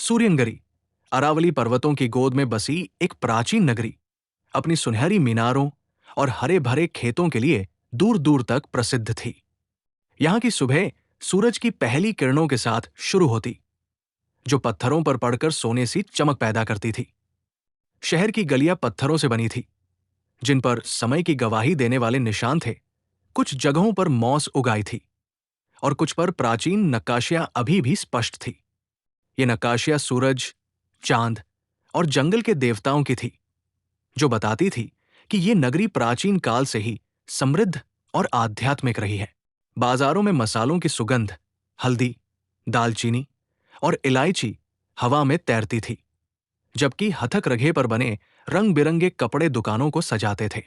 सूर्यंगरी, अरावली पर्वतों की गोद में बसी एक प्राचीन नगरी, अपनी सुनहरी मीनारों और हरे भरे खेतों के लिए दूर दूर तक प्रसिद्ध थी। यहाँ की सुबह सूरज की पहली किरणों के साथ शुरू होती, जो पत्थरों पर पड़कर सोने सी चमक पैदा करती थी। शहर की गलियां पत्थरों से बनी थी, जिन पर समय की गवाही देने वाले निशान थे। कुछ जगहों पर मॉस उगाई थी और कुछ पर प्राचीन नक्काशियां अभी भी स्पष्ट थी। ये नक्काशियां सूरज, चांद और जंगल के देवताओं की थी, जो बताती थी कि ये नगरी प्राचीन काल से ही समृद्ध और आध्यात्मिक रही है। बाजारों में मसालों की सुगंध, हल्दी, दालचीनी और इलायची हवा में तैरती थी, जबकि हथक रघे पर बने रंग बिरंगे कपड़े दुकानों को सजाते थे।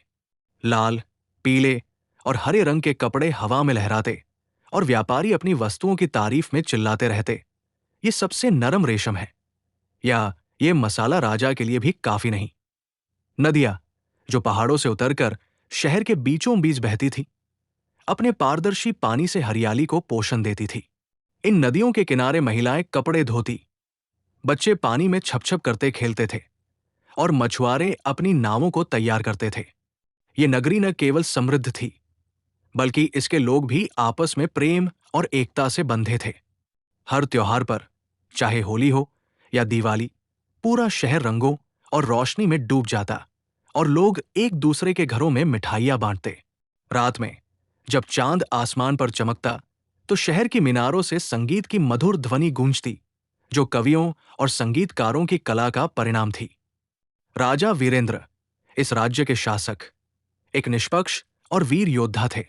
लाल, पीले और हरे रंग के कपड़े हवा में लहराते और व्यापारी अपनी वस्तुओं की तारीफ में चिल्लाते रहते, ये सबसे नरम रेशम है, या ये मसाला राजा के लिए भी काफी नहीं। नदियां, जो पहाड़ों से उतरकर शहर के बीचों बीच बहती थी, अपने पारदर्शी पानी से हरियाली को पोषण देती थी। इन नदियों के किनारे महिलाएं कपड़े धोती, बच्चे पानी में छपछप करते खेलते थे और मछुआरे अपनी नावों को तैयार करते थे। ये नगरी न केवल समृद्ध थी, बल्कि इसके लोग भी आपस में प्रेम और एकता से बंधे थे। हर त्योहार पर, चाहे होली हो या दिवाली, पूरा शहर रंगों और रोशनी में डूब जाता और लोग एक दूसरे के घरों में मिठाइयां बांटते। रात में जब चांद आसमान पर चमकता, तो शहर की मीनारों से संगीत की मधुर ध्वनि गूंजती, जो कवियों और संगीतकारों की कला का परिणाम थी। राजा वीरेंद्र, इस राज्य के शासक, एक निष्पक्ष और वीर योद्धा थे,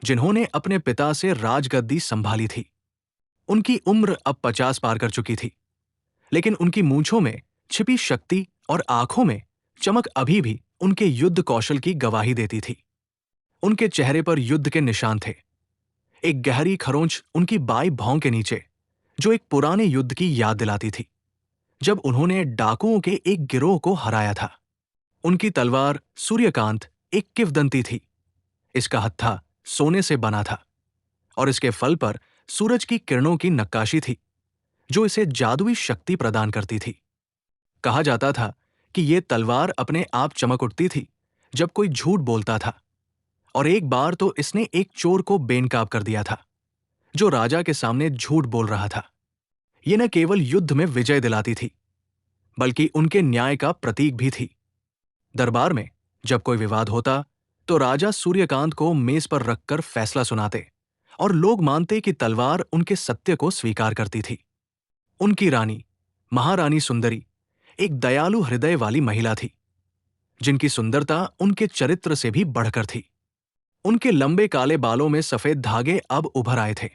जिन्होंने अपने पिता से राजगद्दी संभाली थी। उनकी उम्र अब 50 पार कर चुकी थी, लेकिन उनकी मूंछों में छिपी शक्ति और आंखों में चमक अभी भी उनके युद्ध कौशल की गवाही देती थी। उनके चेहरे पर युद्ध के निशान थे, एक गहरी खरोंच उनकी बाई भौं के नीचे, जो एक पुराने युद्ध की याद दिलाती थी, जब उन्होंने डाकुओं के एक गिरोह को हराया था। उनकी तलवार सूर्यकांत एक किंवदंती थी। इसका हत्था सोने से बना था और इसके फल पर सूरज की किरणों की नक्काशी थी, जो इसे जादुई शक्ति प्रदान करती थी। कहा जाता था कि यह तलवार अपने आप चमक उठती थी जब कोई झूठ बोलता था, और एक बार तो इसने एक चोर को बेनकाब कर दिया था, जो राजा के सामने झूठ बोल रहा था। यह न केवल युद्ध में विजय दिलाती थी, बल्कि उनके न्याय का प्रतीक भी थी। दरबार में जब कोई विवाद होता, तो राजा सूर्यकांत को मेज पर रखकर फैसला सुनाते, और लोग मानते कि तलवार उनके सत्य को स्वीकार करती थी। उनकी रानी, महारानी सुंदरी, एक दयालु हृदय वाली महिला थी, जिनकी सुंदरता उनके चरित्र से भी बढ़कर थी। उनके लंबे काले बालों में सफेद धागे अब उभर आए थे,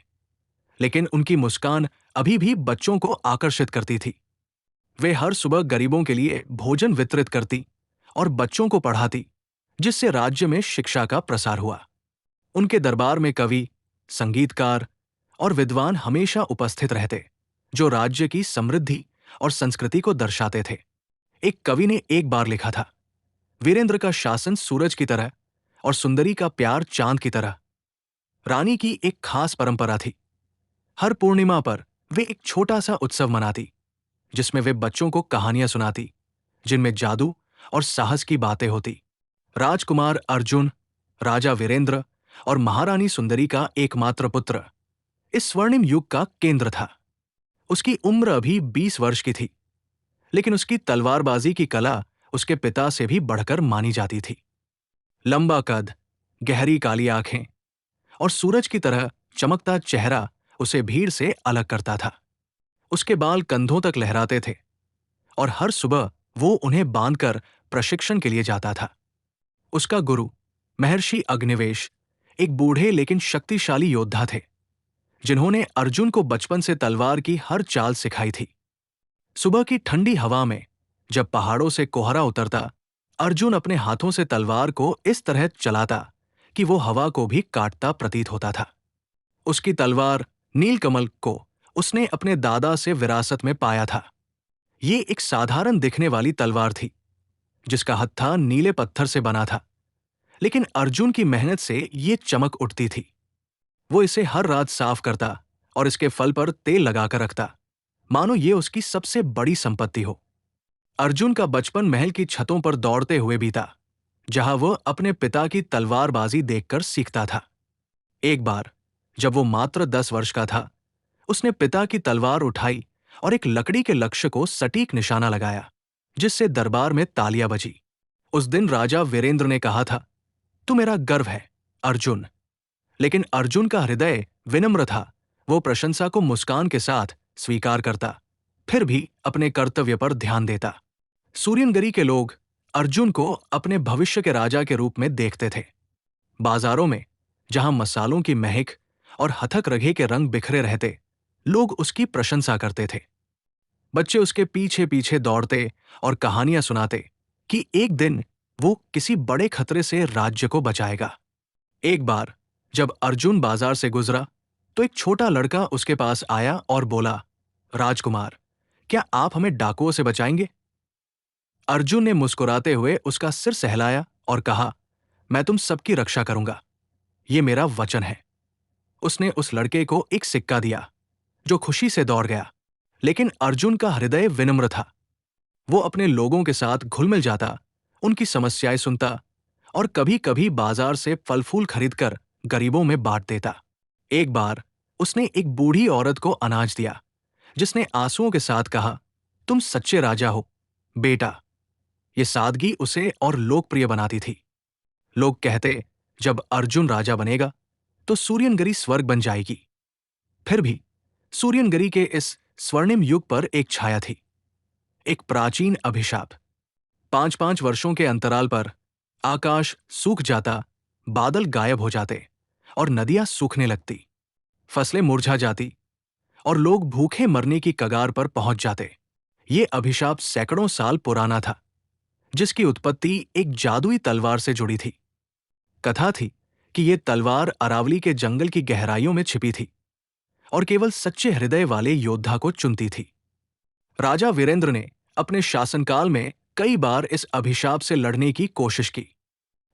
लेकिन उनकी मुस्कान अभी भी बच्चों को आकर्षित करती थी। वे हर सुबह गरीबों के लिए भोजन वितरित करती और बच्चों को पढ़ाती, जिससे राज्य में शिक्षा का प्रसार हुआ। उनके दरबार में कवि, संगीतकार और विद्वान हमेशा उपस्थित रहते, जो राज्य की समृद्धि और संस्कृति को दर्शाते थे। एक कवि ने एक बार लिखा था, वीरेंद्र का शासन सूरज की तरह और सुंदरी का प्यार चांद की तरह। रानी की एक खास परंपरा थी। हर पूर्णिमा पर वे एक छोटा सा उत्सव मनाती, जिसमें वे बच्चों को कहानियां सुनाती, जिनमें जादू और साहस की बातें होती। राजकुमार अर्जुन, राजा वीरेंद्र और महारानी सुंदरी का एकमात्र पुत्र, इस स्वर्णिम युग का केंद्र था। उसकी उम्र अभी 20 वर्ष की थी, लेकिन उसकी तलवारबाजी की कला उसके पिता से भी बढ़कर मानी जाती थी। लंबा कद, गहरी काली आंखें और सूरज की तरह चमकता चेहरा उसे भीड़ से अलग करता था। उसके बाल कंधों तक लहराते थे और हर सुबह वो उन्हें बांधकर प्रशिक्षण के लिए जाता था। उसका गुरु महर्षि अग्निवेश एक बूढ़े लेकिन शक्तिशाली योद्धा थे, जिन्होंने अर्जुन को बचपन से तलवार की हर चाल सिखाई थी। सुबह की ठंडी हवा में जब पहाड़ों से कोहरा उतरता, अर्जुन अपने हाथों से तलवार को इस तरह चलाता कि वो हवा को भी काटता प्रतीत होता था। उसकी तलवार नीलकमल को उसने अपने दादा से विरासत में पाया था। ये एक साधारण दिखने वाली तलवार थी, जिसका हत्था नीले पत्थर से बना था, लेकिन अर्जुन की मेहनत से ये चमक उठती थी। वो इसे हर रात साफ करता और इसके फल पर तेल लगाकर रखता, मानो ये उसकी सबसे बड़ी संपत्ति हो। अर्जुन का बचपन महल की छतों पर दौड़ते हुए बीता, जहां वह अपने पिता की तलवारबाजी देखकर सीखता था। एक बार जब वो मात्र 10 वर्ष का था, उसने पिता की तलवार उठाई और एक लकड़ी के लक्ष्य को सटीक निशाना लगाया, जिससे दरबार में तालियां बजी। उस दिन राजा वीरेंद्र ने कहा था, तू मेरा गर्व है, अर्जुन। लेकिन अर्जुन का हृदय विनम्र था। वो प्रशंसा को मुस्कान के साथ स्वीकार करता, फिर भी अपने कर्तव्य पर ध्यान देता। सूर्यनगरी के लोग अर्जुन को अपने भविष्य के राजा के रूप में देखते थे। बाजारों में, जहां मसालों की महक और हथक रघे के रंग बिखरे रहते, लोग उसकी प्रशंसा करते थे। बच्चे उसके पीछे पीछे दौड़ते और कहानियां सुनाते कि एक दिन वो किसी बड़े खतरे से राज्य को बचाएगा। एक बार जब अर्जुन बाजार से गुजरा, तो एक छोटा लड़का उसके पास आया और बोला, राजकुमार, क्या आप हमें डाकुओं से बचाएंगे? अर्जुन ने मुस्कुराते हुए उसका सिर सहलाया और कहा, मैं तुम सबकी रक्षा करूंगा, ये मेरा वचन है। उसने उस लड़के को एक सिक्का दिया, जो खुशी से दौड़ गया। लेकिन अर्जुन का हृदय विनम्र था। वो अपने लोगों के साथ घुल मिल जाता, उनकी समस्याएं सुनता और कभी कभी बाजार से फल फूल खरीदकर गरीबों में बांट देता। एक बार उसने एक बूढ़ी औरत को अनाज दिया, जिसने आंसुओं के साथ कहा, तुम सच्चे राजा हो बेटा। ये सादगी उसे और लोकप्रिय बनाती थी। लोग कहते, जब अर्जुन राजा बनेगा तो सूर्यनगरी स्वर्ग बन जाएगी। फिर भी सूर्यनगरी के इस स्वर्णिम युग पर एक छाया थी, एक प्राचीन अभिशाप। 5-5 वर्षों के अंतराल पर आकाश सूख जाता, बादल गायब हो जाते और नदियां सूखने लगती, फसलें मुरझा जाती और लोग भूखे मरने की कगार पर पहुंच जाते। ये अभिशाप सैकड़ों साल पुराना था, जिसकी उत्पत्ति एक जादुई तलवार से जुड़ी थी। कथा थी कि ये तलवार अरावली के जंगल की गहराइयों में छिपी थी और केवल सच्चे हृदय वाले योद्धा को चुनती थी। राजा वीरेंद्र ने अपने शासनकाल में कई बार इस अभिशाप से लड़ने की कोशिश की।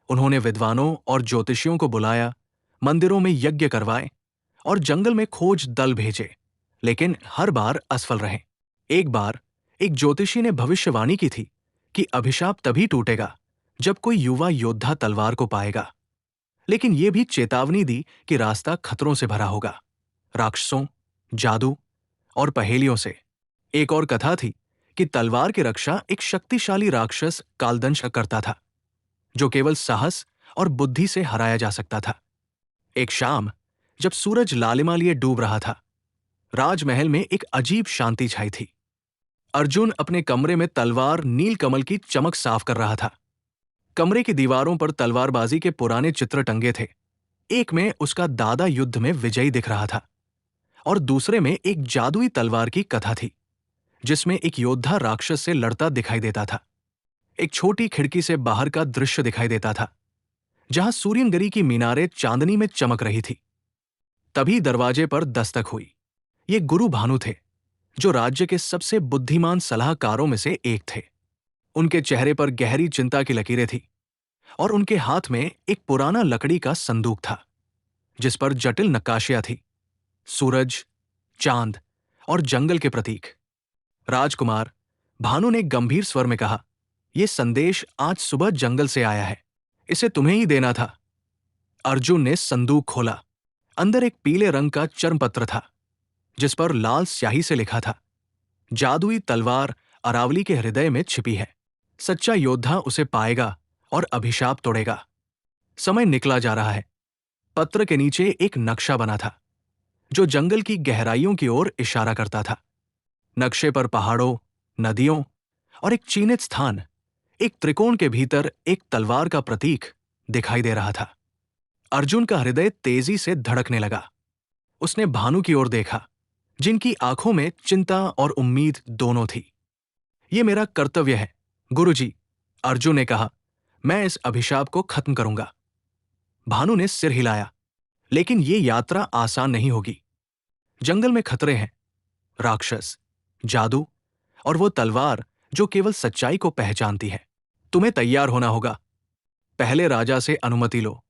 उन्होंने विद्वानों और ज्योतिषियों को बुलाया, मंदिरों में यज्ञ करवाए और जंगल में खोज दल भेजे, लेकिन हर बार असफल रहे। एक बार एक ज्योतिषी ने भविष्यवाणी की थी कि अभिशाप तभी टूटेगा जब कोई युवा योद्धा तलवार को पाएगा, लेकिन यह भी चेतावनी दी कि रास्ता खतरों से भरा होगा, राक्षसों, जादू और पहेलियों से। एक और कथा थी कि तलवार की रक्षा एक शक्तिशाली राक्षस कालदंश करता था, जो केवल साहस और बुद्धि से हराया जा सकता था। एक शाम जब सूरज लालिमा लिए डूब रहा था, राजमहल में एक अजीब शांति छाई थी। अर्जुन अपने कमरे में तलवार नीलकमल की चमक साफ कर रहा था। कमरे की दीवारों पर तलवारबाजी के पुराने चित्र टंगे थे। एक में उसका दादा युद्ध में विजयी दिख रहा था और दूसरे में एक जादुई तलवार की कथा थी, जिसमें एक योद्धा राक्षस से लड़ता दिखाई देता था। एक छोटी खिड़की से बाहर का दृश्य दिखाई देता था, जहां सूर्यनगरी की मीनारें चांदनी में चमक रही थी। तभी दरवाजे पर दस्तक हुई। ये गुरु भानु थे, जो राज्य के सबसे बुद्धिमान सलाहकारों में से एक थे। उनके चेहरे पर गहरी चिंता की लकीरें थी और उनके हाथ में एक पुराना लकड़ी का संदूक था, जिस पर जटिल नक्काशियां थी, सूरज, चांद और जंगल के प्रतीक। राजकुमार, भानु ने गंभीर स्वर में कहा, यह संदेश आज सुबह जंगल से आया है, इसे तुम्हें ही देना था। अर्जुन ने संदूक खोला। अंदर एक पीले रंग का चर्मपत्र था, जिस पर लाल स्याही से लिखा था, जादुई तलवार अरावली के हृदय में छिपी है। सच्चा योद्धा उसे पाएगा और अभिशाप तोड़ेगा। समय निकला जा रहा है। पत्र के नीचे एक नक्शा बना था, जो जंगल की गहराइयों की ओर इशारा करता था। नक्शे पर पहाड़ों, नदियों और एक चिन्हित स्थान, एक त्रिकोण के भीतर एक तलवार का प्रतीक दिखाई दे रहा था। अर्जुन का हृदय तेजी से धड़कने लगा। उसने भानु की ओर देखा, जिनकी आंखों में चिंता और उम्मीद दोनों थी। ये मेरा कर्तव्य है, गुरुजी, अर्जुन ने कहा, मैं इस अभिशाप को खत्म करूंगा। भानु ने सिर हिलाया, लेकिन ये यात्रा आसान नहीं होगी। जंगल में खतरे हैं, राक्षस, जादू और वो तलवार जो केवल सच्चाई को पहचानती है। तुम्हें तैयार होना होगा। पहले राजा से अनुमति लो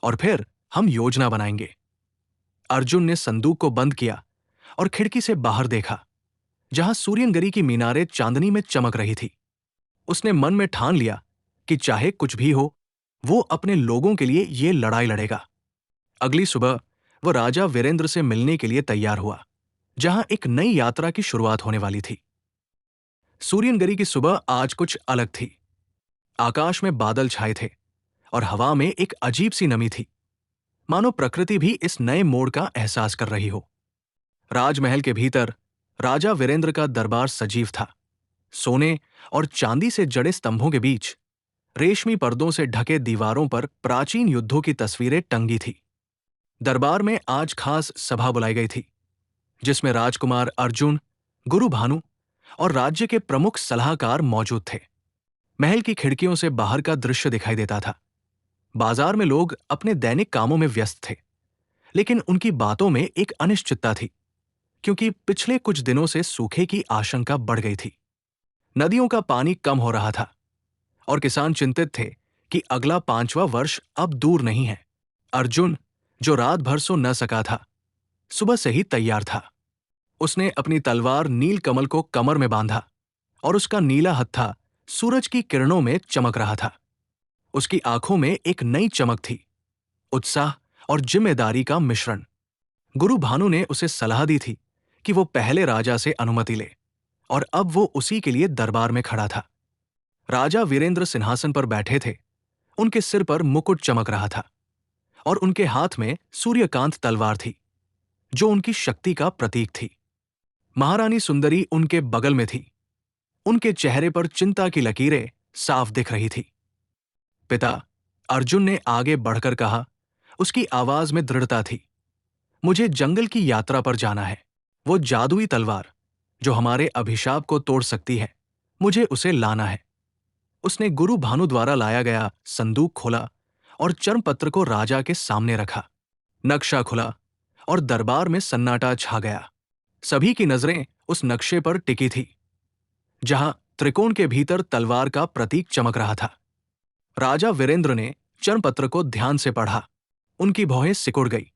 और फिर हम योजना बनाएंगे। अर्जुन ने संदूक को बंद किया और खिड़की से बाहर देखा, जहां सूर्यनगरी की मीनारें चांदनी में चमक रही थी। उसने मन में ठान लिया कि चाहे कुछ भी हो, वो अपने लोगों के लिए ये लड़ाई लड़ेगा। अगली सुबह वो राजा वीरेंद्र से मिलने के लिए तैयार हुआ, जहां एक नई यात्रा की शुरुआत होने वाली थी। सूर्यनगरी की सुबह आज कुछ अलग थी। आकाश में बादल छाए थे और हवा में एक अजीब सी नमी थी, मानो प्रकृति भी इस नए मोड़ का एहसास कर रही हो। राजमहल के भीतर राजा वीरेंद्र का दरबार सजीव था। सोने और चांदी से जड़े स्तंभों के बीच रेशमी पर्दों से ढके दीवारों पर प्राचीन युद्धों की तस्वीरें टंगी थी। दरबार में आज खास सभा बुलाई गई थी, जिसमें राजकुमार अर्जुन, गुरु भानु और राज्य के प्रमुख सलाहकार मौजूद थे। महल की खिड़कियों से बाहर का दृश्य दिखाई देता था। बाजार में लोग अपने दैनिक कामों में व्यस्त थे, लेकिन उनकी बातों में एक अनिश्चितता थी, क्योंकि पिछले कुछ दिनों से सूखे की आशंका बढ़ गई थी। नदियों का पानी कम हो रहा था और किसान चिंतित थे कि अगला 5वां वर्ष अब दूर नहीं है। अर्जुन, जो रात भर सो न सका था, सुबह से ही तैयार था। उसने अपनी तलवार नीलकमल को कमर में बांधा और उसका नीला हत्था सूरज की किरणों में चमक रहा था। उसकी आंखों में एक नई चमक थी, उत्साह और जिम्मेदारी का मिश्रण। गुरु भानु ने उसे सलाह दी थी कि वो पहले राजा से अनुमति ले, और अब वो उसी के लिए दरबार में खड़ा था। राजा वीरेंद्र सिंहासन पर बैठे थे। उनके सिर पर मुकुट चमक रहा था और उनके हाथ में सूर्यकांत तलवार थी, जो उनकी शक्ति का प्रतीक थी। महारानी सुंदरी उनके बगल में थी। उनके चेहरे पर चिंता की लकीरें साफ दिख रही थी। पिता, अर्जुन ने आगे बढ़कर कहा, उसकी आवाज में दृढ़ता थी, मुझे जंगल की यात्रा पर जाना है। वो जादुई तलवार जो हमारे अभिशाप को तोड़ सकती है, मुझे उसे लाना है। उसने गुरु भानु द्वारा लाया गया संदूक खोला और चर्मपत्र को राजा के सामने रखा। नक्शा खुला और दरबार में सन्नाटा छा गया। सभी की नजरें उस नक्शे पर टिकी थी, जहां त्रिकोण के भीतर तलवार का प्रतीक चमक रहा था। राजा वीरेंद्र ने चर्मपत्र को ध्यान से पढ़ा। उनकी भौहें सिकुड़ गई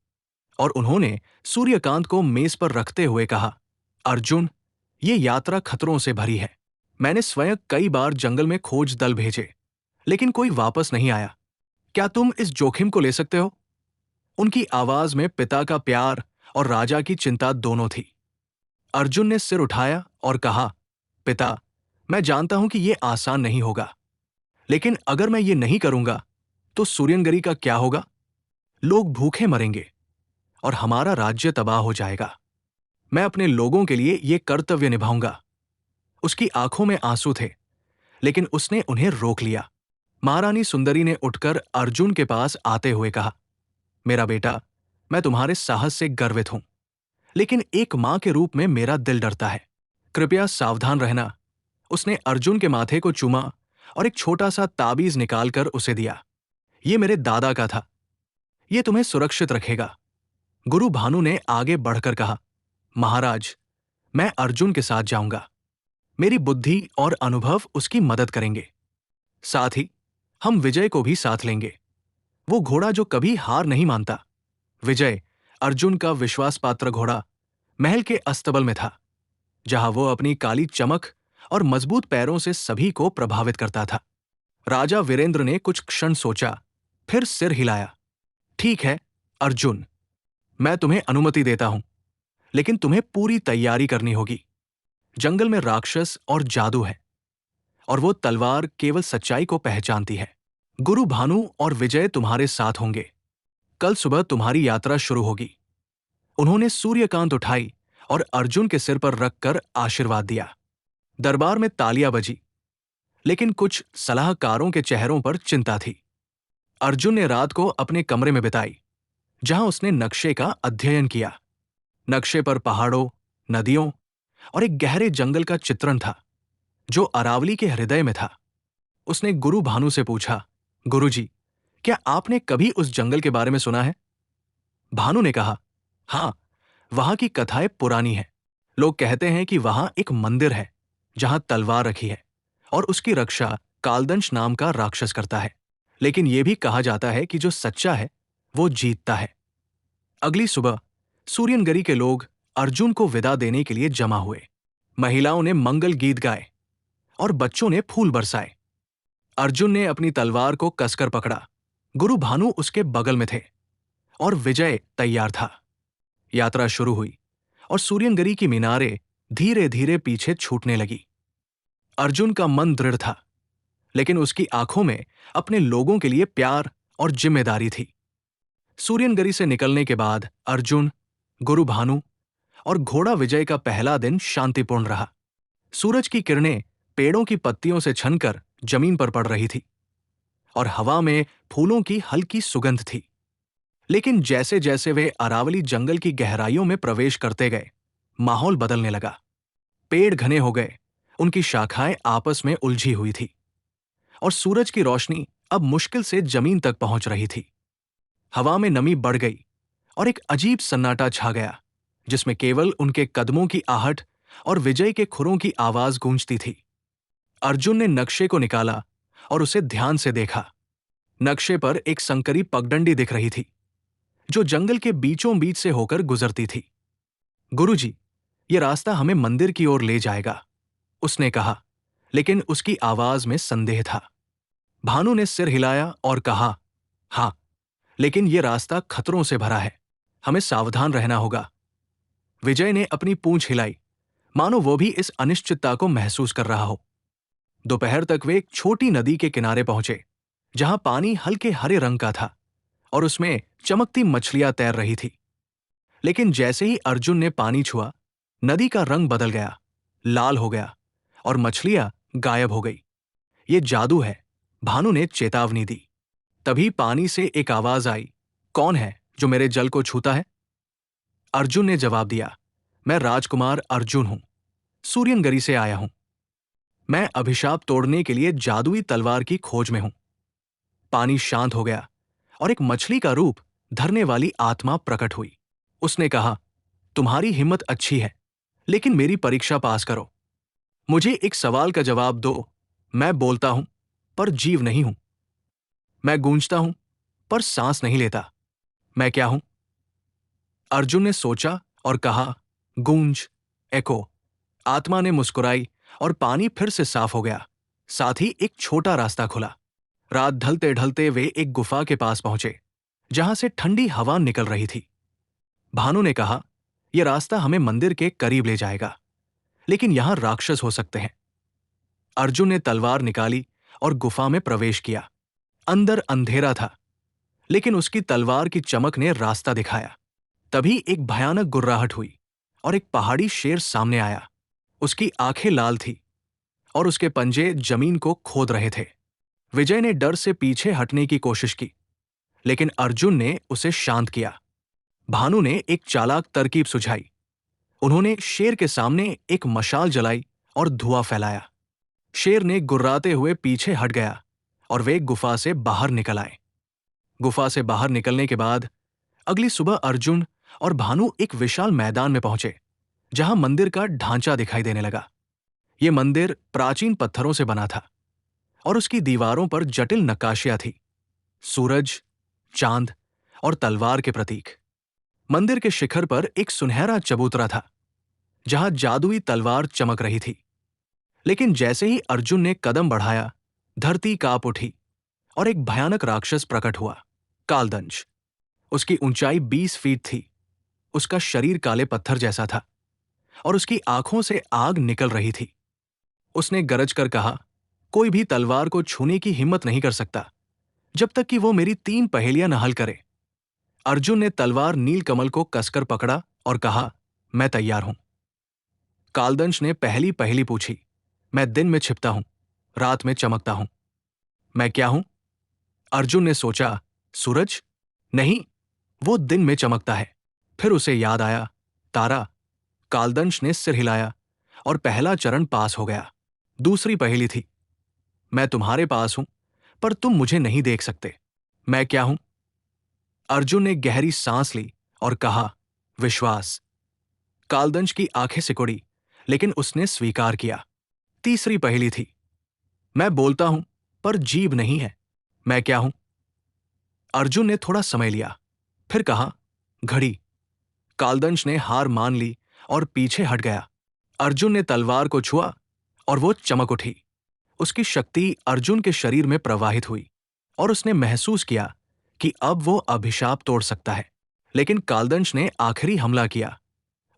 और उन्होंने सूर्यकांत को मेज पर रखते हुए कहा, अर्जुन, ये यात्रा खतरों से भरी है। मैंने स्वयं कई बार जंगल में खोज दल भेजे, लेकिन कोई वापस नहीं आया। क्या तुम इस जोखिम को ले सकते हो? उनकी आवाज में पिता का प्यार और राजा की चिंता दोनों थी। अर्जुन ने सिर उठाया और कहा, पिता, मैं जानता हूं कि यह आसान नहीं होगा, लेकिन अगर मैं ये नहीं करूंगा तो सूर्यनगरी का क्या होगा? लोग भूखे मरेंगे और हमारा राज्य तबाह हो जाएगा। मैं अपने लोगों के लिए ये कर्तव्य निभाऊंगा। उसकी आंखों में आंसू थे, लेकिन उसने उन्हें रोक लिया। महारानी सुंदरी ने उठकर अर्जुन के पास आते हुए कहा, मेरा बेटा, मैं तुम्हारे साहस से गर्वित हूं, लेकिन एक मां के रूप में मेरा दिल डरता है। कृपया सावधान रहना। उसने अर्जुन के माथे को चूमा और एक छोटा सा ताबीज निकालकर उसे दिया। ये मेरे दादा का था, ये तुम्हें सुरक्षित रखेगा। गुरु भानु ने आगे बढ़कर कहा, महाराज, मैं अर्जुन के साथ जाऊंगा। मेरी बुद्धि और अनुभव उसकी मदद करेंगे। साथ ही हम विजय को भी साथ लेंगे। वो घोड़ा जो कभी हार नहीं मानता। विजय, अर्जुन का विश्वास पात्र घोड़ा, महल के अस्तबल में था, जहां वो अपनी काली चमक और मजबूत पैरों से सभी को प्रभावित करता था। राजा वीरेंद्र ने कुछ क्षण सोचा, फिर सिर हिलाया। ठीक है अर्जुन, मैं तुम्हें अनुमति देता हूं, लेकिन तुम्हें पूरी तैयारी करनी होगी। जंगल में राक्षस और जादू है, और वो तलवार केवल सच्चाई को पहचानती है। गुरु भानु और विजय तुम्हारे साथ होंगे। कल सुबह तुम्हारी यात्रा शुरू होगी। उन्होंने सूर्यकांत उठाई और अर्जुन के सिर पर रखकर आशीर्वाद दिया। दरबार में तालियां बजी, लेकिन कुछ सलाहकारों के चेहरों पर चिंता थी। अर्जुन ने रात को अपने कमरे में बिताई, जहां उसने नक्शे का अध्ययन किया। नक्शे पर पहाड़ों, नदियों और एक गहरे जंगल का चित्रण था, जो अरावली के हृदय में था। उसने गुरु भानु से पूछा, गुरुजी, क्या आपने कभी उस जंगल के बारे में सुना है? भानु ने कहा, हां, वहां की कथाएं पुरानी हैं। लोग कहते हैं कि वहां एक मंदिर है जहां तलवार रखी है और उसकी रक्षा कालदंश नाम का राक्षस करता है। लेकिन यह भी कहा जाता है कि जो सच्चा है वो जीतता है। अगली सुबह सूर्यनगरी के लोग अर्जुन को विदा देने के लिए जमा हुए। महिलाओं ने मंगल गीत गाए और बच्चों ने फूल बरसाए। अर्जुन ने अपनी तलवार को कसकर पकड़ा। गुरु भानु उसके बगल में थे और विजय तैयार था। यात्रा शुरू हुई और सूर्यनगरी की मीनारें धीरे धीरे पीछे छूटने लगी। अर्जुन का मन दृढ़ था, लेकिन उसकी आंखों में अपने लोगों के लिए प्यार और जिम्मेदारी थी। सूर्यनगरी से निकलने के बाद अर्जुन, गुरु भानु और घोड़ा विजय का पहला दिन शांतिपूर्ण रहा। सूरज की किरणें पेड़ों की पत्तियों से छनकर जमीन पर पड़ रही थी और हवा में फूलों की हल्की सुगंध थी। लेकिन जैसे जैसे वे अरावली जंगल की गहराइयों में प्रवेश करते गए, माहौल बदलने लगा। पेड़ घने हो गए, उनकी शाखाएं आपस में उलझी हुई थी और सूरज की रोशनी अब मुश्किल से जमीन तक पहुंच रही थी। हवा में नमी बढ़ गई और एक अजीब सन्नाटा छा गया, जिसमें केवल उनके कदमों की आहट और विजय के खुरों की आवाज गूंजती थी। अर्जुन ने नक्शे को निकाला और उसे ध्यान से देखा। नक्शे पर एक संकरी पगडंडी दिख रही थी, जो जंगल के बीचों बीच से होकर गुजरती थी। गुरुजी, ये रास्ता हमें मंदिर की ओर ले जाएगा, उसने कहा, लेकिन उसकी आवाज में संदेह था। भानु ने सिर हिलाया और कहा, हां, लेकिन यह रास्ता खतरों से भरा है, हमें सावधान रहना होगा। विजय ने अपनी पूंछ हिलाई, मानो वो भी इस अनिश्चितता को महसूस कर रहा हो। दोपहर तक वे एक छोटी नदी के किनारे पहुंचे, जहां पानी हल्के हरे रंग का था और उसमें चमकती मछलियां तैर रही थी। लेकिन जैसे ही अर्जुन ने पानी छुआ, नदी का रंग बदल गया, लाल हो गया और मछलियां गायब हो गई। ये जादू है, भानु ने चेतावनी दी। तभी पानी से एक आवाज आई, कौन है जो मेरे जल को छूता है? अर्जुन ने जवाब दिया, मैं राजकुमार अर्जुन हूं, सूर्यनगरी से आया हूं। मैं अभिशाप तोड़ने के लिए जादुई तलवार की खोज में हूं। पानी शांत हो गया और एक मछली का रूप धरने वाली आत्मा प्रकट हुई। उसने कहा, तुम्हारी हिम्मत अच्छी है, लेकिन मेरी परीक्षा पास करो। मुझे एक सवाल का जवाब दो। मैं बोलता हूं पर जीव नहीं हूं। मैं गूंजता हूं पर सांस नहीं लेता। मैं क्या हूं? अर्जुन ने सोचा और कहा, गूंज, एको। आत्मा ने मुस्कुराई और पानी फिर से साफ हो गया। साथ ही एक छोटा रास्ता खुला। रात ढलते ढलते वे एक गुफा के पास पहुंचे, जहां से ठंडी हवा निकल रही थी। भानु ने कहा, यह रास्ता हमें मंदिर के करीब ले जाएगा, लेकिन यहां राक्षस हो सकते हैं। अर्जुन ने तलवार निकाली और गुफा में प्रवेश किया। अंदर अंधेरा था, लेकिन उसकी तलवार की चमक ने रास्ता दिखाया। तभी एक भयानक गुर्राहट हुई और एक पहाड़ी शेर सामने आया। उसकी आंखें लाल थी और उसके पंजे जमीन को खोद रहे थे। विजय ने डर से पीछे हटने की कोशिश की, लेकिन अर्जुन ने उसे शांत किया। भानु ने एक चालाक तरकीब सुझाई। उन्होंने शेर के सामने एक मशाल जलाई और धुआं फैलाया। शेर ने गुर्राते हुए पीछे हट गया और वे गुफा से बाहर निकल आए। गुफा से बाहर निकलने के बाद अगली सुबह अर्जुन और भानु एक विशाल मैदान में पहुंचे, जहां मंदिर का ढांचा दिखाई देने लगा। यह मंदिर प्राचीन पत्थरों से बना था और उसकी दीवारों पर जटिल नक्काशियां थी, सूरज, चांद और तलवार के प्रतीक। मंदिर के शिखर पर एक सुनहरा चबूतरा था, जहां जादुई तलवार चमक रही थी। लेकिन जैसे ही अर्जुन ने कदम बढ़ाया, धरती कांप उठी और एक भयानक राक्षस प्रकट हुआ, कालदंश। उसकी ऊंचाई 20 फीट थी। उसका शरीर काले पत्थर जैसा था और उसकी आंखों से आग निकल रही थी। उसने गरज कर कहा, कोई भी तलवार को छूने की हिम्मत नहीं कर सकता जब तक कि वो मेरी 3 पहेलियां न हल करे। अर्जुन ने तलवार नीलकमल को कसकर पकड़ा और कहा, मैं तैयार हूं। कालदंश ने पहली पहेली पूछी, मैं दिन में छिपता हूं, रात में चमकता हूं। मैं क्या हूं? अर्जुन ने सोचा, सूरज? नहीं, वो दिन में चमकता है। फिर उसे याद आया, तारा। कालदंश ने सिर हिलाया और पहला चरण पास हो गया। दूसरी पहेली थी, मैं तुम्हारे पास हूं पर तुम मुझे नहीं देख सकते। मैं क्या हूं? अर्जुन ने गहरी सांस ली और कहा, विश्वास। कालदंश की आंखें सिकुड़ी, लेकिन उसने स्वीकार किया। तीसरी पहेली थी, मैं बोलता हूं पर जीभ नहीं है। मैं क्या हूं? अर्जुन ने थोड़ा समय लिया, फिर कहा, घड़ी। कालदंश ने हार मान ली और पीछे हट गया। अर्जुन ने तलवार को छुआ और वो चमक उठी। उसकी शक्ति अर्जुन के शरीर में प्रवाहित हुई और उसने महसूस किया कि अब वो अभिशाप तोड़ सकता है। लेकिन कालदंश ने आखिरी हमला किया।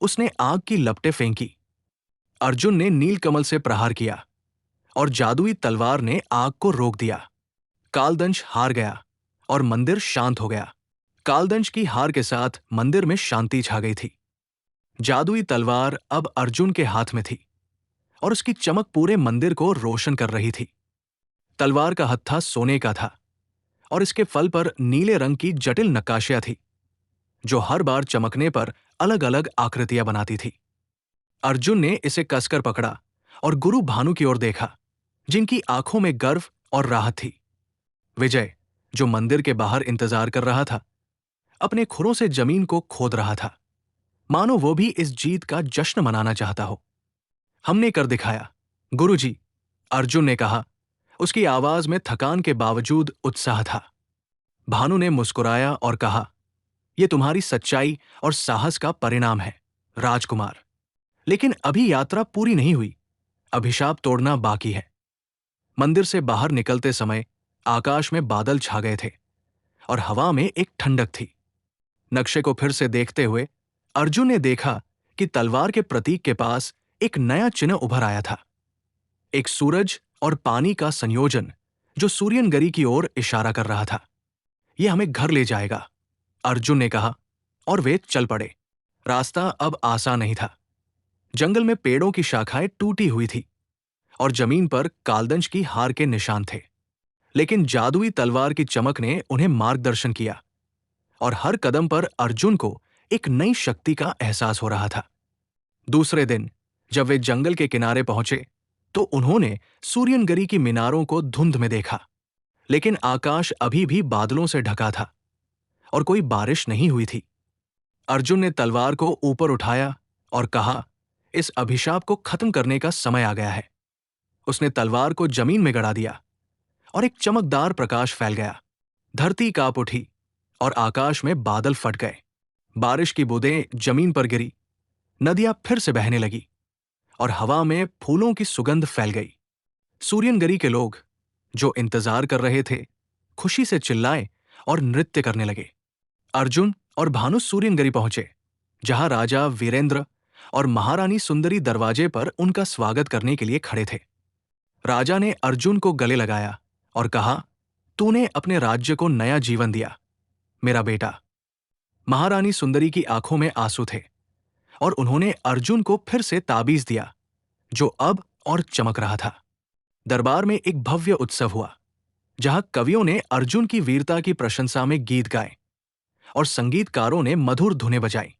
उसने आग की लपटें फेंकी। अर्जुन ने नीलकमल से प्रहार किया और जादुई तलवार ने आग को रोक दिया। कालदंश हार गया और मंदिर शांत हो गया। कालदंश की हार के साथ मंदिर में शांति छा गई थी। जादुई तलवार अब अर्जुन के हाथ में थी और उसकी चमक पूरे मंदिर को रोशन कर रही थी। तलवार का हत्था सोने का था और इसके फल पर नीले रंग की जटिल नक्काशियां थी, जो हर बार चमकने पर अलग अलग आकृतियां बनाती थी। अर्जुन ने इसे कसकर पकड़ा और गुरु भानु की ओर देखा, जिनकी आंखों में गर्व और राहत थी। विजय, जो मंदिर के बाहर इंतजार कर रहा था, अपने खुरों से जमीन को खोद रहा था, मानो वो भी इस जीत का जश्न मनाना चाहता हो। हमने कर दिखाया, गुरुजी, अर्जुन ने कहा। उसकी आवाज में थकान के बावजूद उत्साह था। भानु ने मुस्कुराया और कहा, यह तुम्हारी सच्चाई और साहस का परिणाम है, राजकुमार। लेकिन अभी यात्रा पूरी नहीं हुई। अभिशाप तोड़ना बाकी है। मंदिर से बाहर निकलते समय आकाश में बादल छा गए थे और हवा में एक ठंडक थी। नक्शे को फिर से देखते हुए अर्जुन ने देखा कि तलवार के प्रतीक के पास एक नया चिन्ह उभर आया था। एक सूरज और पानी का संयोजन, जो सूर्यनगरी की ओर इशारा कर रहा था। यह हमें घर ले जाएगा, अर्जुन ने कहा, और वे चल पड़े। रास्ता अब आसान नहीं था। जंगल में पेड़ों की शाखाएं टूटी हुई थी और जमीन पर कालदंश की हार के निशान थे। लेकिन जादुई तलवार की चमक ने उन्हें मार्गदर्शन किया और हर कदम पर अर्जुन को एक नई शक्ति का एहसास हो रहा था। दूसरे दिन जब वे जंगल के किनारे पहुंचे तो उन्होंने सूर्यनगरी की मीनारों को धुंध में देखा। लेकिन आकाश अभी भी बादलों से ढका था और कोई बारिश नहीं हुई थी। अर्जुन ने तलवार को ऊपर उठाया और कहा, इस अभिशाप को खत्म करने का समय आ गया है। उसने तलवार को जमीन में गड़ा दिया और एक चमकदार प्रकाश फैल गया। धरती कांप उठी और आकाश में बादल फट गए। बारिश की बूंदें जमीन पर गिरी, नदियां फिर से बहने लगी और हवा में फूलों की सुगंध फैल गई। सूर्यनगरी के लोग, जो इंतजार कर रहे थे, खुशी से चिल्लाए और नृत्य करने लगे। अर्जुन और भानु सूर्यनगरी पहुंचे, जहां राजा वीरेंद्र और महारानी सुंदरी दरवाजे पर उनका स्वागत करने के लिए खड़े थे। राजा ने अर्जुन को गले लगाया और कहा, तूने अपने राज्य को नया जीवन दिया, मेरा बेटा। महारानी सुंदरी की आंखों में आंसू थे और उन्होंने अर्जुन को फिर से ताबीज दिया, जो अब और चमक रहा था। दरबार में एक भव्य उत्सव हुआ, जहां कवियों ने अर्जुन की वीरता की प्रशंसा में गीत गाए और संगीतकारों ने मधुर धुनें बजाई।